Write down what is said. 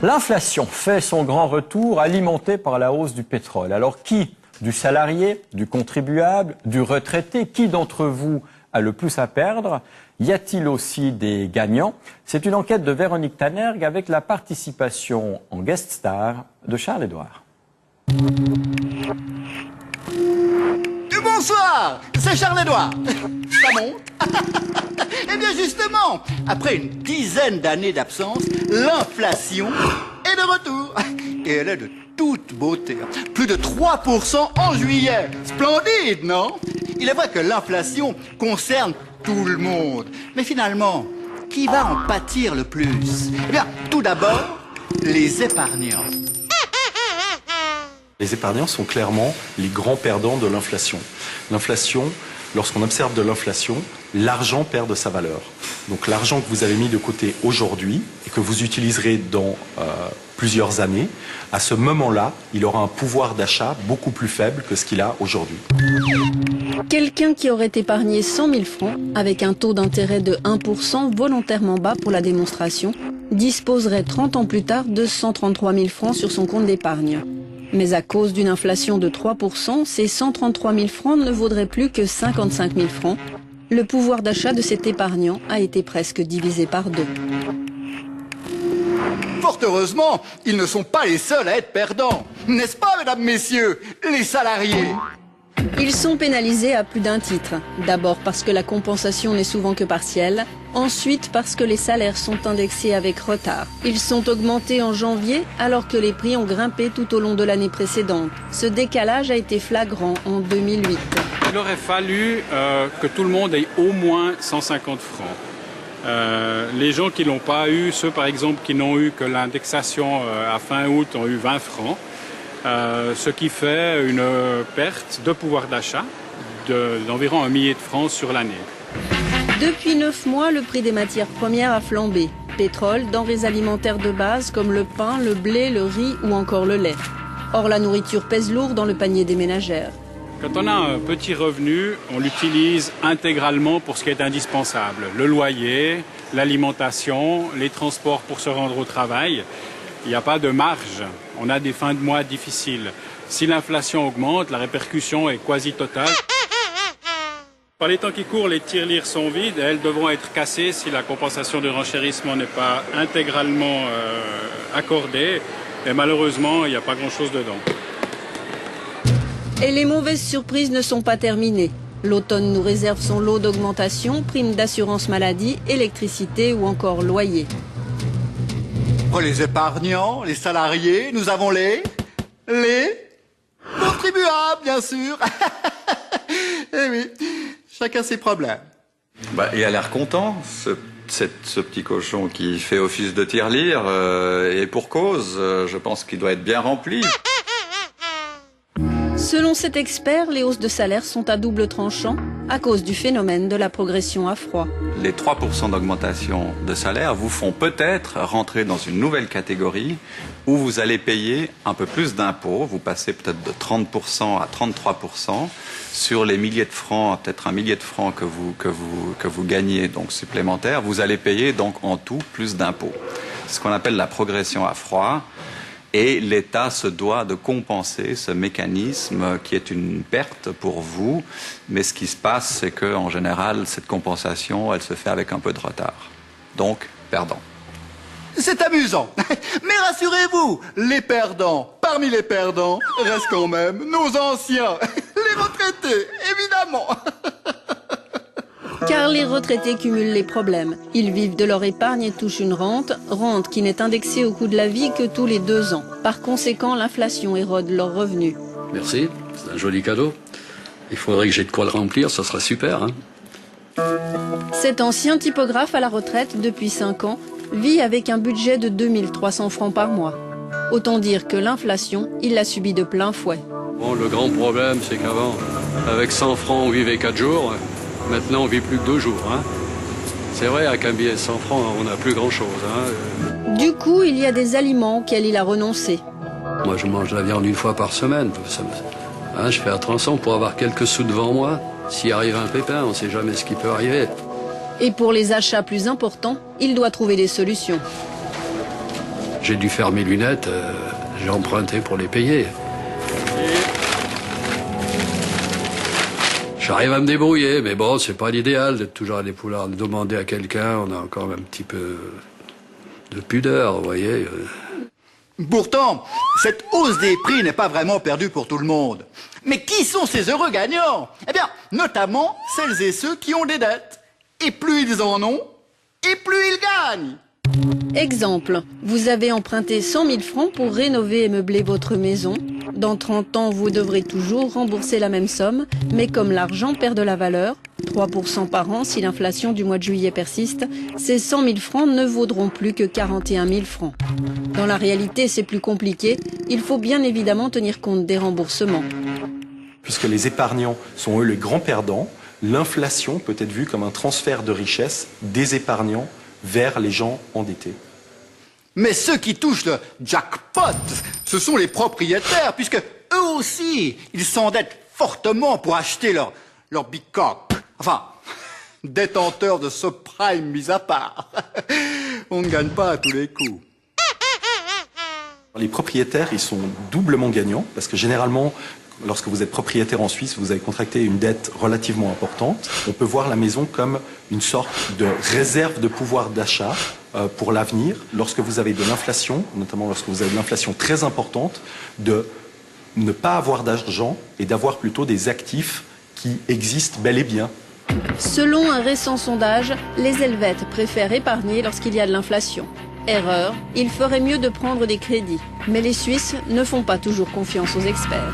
L'inflation fait son grand retour alimenté par la hausse du pétrole. Alors qui? Du salarié, du contribuable, du retraité? Qui d'entre vous a le plus à perdre? Y a-t-il aussi des gagnants? C'est une enquête de Véronique Tanergue avec la participation en guest star de Charles-Édouard. Bonsoir, c'est Charles-Édouard. Ça monte? Eh bien justement, après une dizaine d'années d'absence, l'inflation est de retour. Et elle est de toute beauté. Plus de 3% en juillet. Splendide, non? Il est vrai que l'inflation concerne tout le monde. Mais finalement, qui va en pâtir le plus? Eh bien, tout d'abord, les épargnants. Les épargnants sont clairement les grands perdants de l'inflation. L'inflation, lorsqu'on observe de l'inflation, l'argent perd de sa valeur. Donc l'argent que vous avez mis de côté aujourd'hui et que vous utiliserez dans plusieurs années, à ce moment-là, il aura un pouvoir d'achat beaucoup plus faible que ce qu'il a aujourd'hui. Quelqu'un qui aurait épargné 100 000 francs avec un taux d'intérêt de 1% volontairement bas pour la démonstration disposerait 30 ans plus tard de 133 000 francs sur son compte d'épargne. Mais à cause d'une inflation de 3%, ces 133 000 francs ne vaudraient plus que 55 000 francs. Le pouvoir d'achat de cet épargnant a été presque divisé par 2. Fort heureusement, ils ne sont pas les seuls à être perdants. N'est-ce pas, mesdames, messieurs, les salariés? Ils sont pénalisés à plus d'un titre. D'abord parce que la compensation n'est souvent que partielle. Ensuite parce que les salaires sont indexés avec retard. Ils sont augmentés en janvier alors que les prix ont grimpé tout au long de l'année précédente. Ce décalage a été flagrant en 2008. Il aurait fallu que tout le monde ait au moins 150 francs. Les gens qui ne l'ont pas eu, ceux par exemple qui n'ont eu que l'indexation à fin août ont eu 20 francs. Ce qui fait une perte de pouvoir d'achat d'environ 1 millier de francs sur l'année. Depuis 9 mois, le prix des matières premières a flambé. Pétrole, denrées alimentaires de base comme le pain, le blé, le riz ou encore le lait. Or, la nourriture pèse lourd dans le panier des ménagères. Quand on a un petit revenu, on l'utilise intégralement pour ce qui est indispensable. Le loyer, l'alimentation, les transports pour se rendre au travail. Il n'y a pas de marge. On a des fins de mois difficiles. Si l'inflation augmente, la répercussion est quasi totale. Par les temps qui courent, les tirelires sont vides et elles devront être cassées si la compensation de renchérissement n'est pas intégralement accordée. Et malheureusement, il n'y a pas grand-chose dedans. Et les mauvaises surprises ne sont pas terminées. L'automne nous réserve son lot d'augmentation, primes d'assurance maladie, électricité ou encore loyer. Pour les épargnants, les salariés, nous avons les contribuables, bien sûr. Eh oui, chacun ses problèmes. Il a l'air content, ce petit cochon qui fait office de tirelire, et pour cause, je pense qu'il doit être bien rempli. Selon cet expert, les hausses de salaire sont à double tranchant à cause du phénomène de la progression à froid. Les 3% d'augmentation de salaire vous font peut-être rentrer dans une nouvelle catégorie où vous allez payer un peu plus d'impôts. Vous passez peut-être de 30% à 33% sur les milliers de francs, peut-être 1 millier de francs que vous gagnez donc supplémentaires. Vous allez payer donc en tout plus d'impôts. C'est ce qu'on appelle la progression à froid. Et l'État se doit de compenser ce mécanisme qui est une perte pour vous. Mais ce qui se passe, c'est qu'en général, cette compensation, elle se fait avec un peu de retard. Donc, perdant. C'est amusant. Mais rassurez-vous, les perdants, parmi les perdants, restent quand même nos anciens, les retraités, évidemment. Car les retraités cumulent les problèmes. Ils vivent de leur épargne et touchent une rente qui n'est indexée au coût de la vie que tous les 2 ans. Par conséquent, l'inflation érode leurs revenus. Merci, c'est un joli cadeau. Il faudrait que j'ai de quoi le remplir, ça serait super. Cet ancien typographe à la retraite depuis 5 ans vit avec un budget de 2 300 francs par mois. Autant dire que l'inflation, il l'a subie de plein fouet. Bon, le grand problème, c'est qu'avant, avec 100 francs, on vivait 4 jours. Maintenant, on vit plus que 2 jours. C'est vrai, avec un billet de 100 francs, on n'a plus grand-chose. Du coup, il y a des aliments auxquels il a renoncé. Moi, je mange la viande 1 fois par semaine. Je fais attention pour avoir quelques sous devant moi. S'il arrive un pépin, on ne sait jamais ce qui peut arriver. Et pour les achats plus importants, il doit trouver des solutions. J'ai dû faire mes lunettes, j'ai emprunté pour les payer. J'arrive à me débrouiller, mais bon, c'est pas l'idéal d'être toujours à pouvoir demander à quelqu'un. On a encore un petit peu de pudeur, vous voyez. Pourtant, cette hausse des prix n'est pas vraiment perdue pour tout le monde. Mais qui sont ces heureux gagnants? Eh bien, notamment celles et ceux qui ont des dettes. Et plus ils en ont, et plus ils gagnent. Exemple, vous avez emprunté 100 000 francs pour rénover et meubler votre maison. Dans 30 ans, vous devrez toujours rembourser la même somme, mais comme l'argent perd de la valeur, 3% par an si l'inflation du mois de juillet persiste, ces 100 000 francs ne vaudront plus que 41 000 francs. Dans la réalité, c'est plus compliqué. Il faut bien évidemment tenir compte des remboursements. Puisque les épargnants sont eux les grands perdants, l'inflation peut être vue comme un transfert de richesse des épargnants vers les gens endettés. Mais ceux qui touchent le jackpot, ce sont les propriétaires, puisque eux aussi, ils s'endettent fortement pour acheter leur bicoque. Enfin, détenteurs de subprime mis à part. On ne gagne pas à tous les coups. Les propriétaires, ils sont doublement gagnants, parce que généralement, lorsque vous êtes propriétaire en Suisse, vous avez contracté une dette relativement importante. On peut voir la maison comme une sorte de réserve de pouvoir d'achat pour l'avenir. Lorsque vous avez de l'inflation, notamment lorsque vous avez de l'inflation très importante, de ne pas avoir d'argent et d'avoir plutôt des actifs qui existent bel et bien. Selon un récent sondage, les Helvètes préfèrent épargner lorsqu'il y a de l'inflation. Erreur, il ferait mieux de prendre des crédits. Mais les Suisses ne font pas toujours confiance aux experts.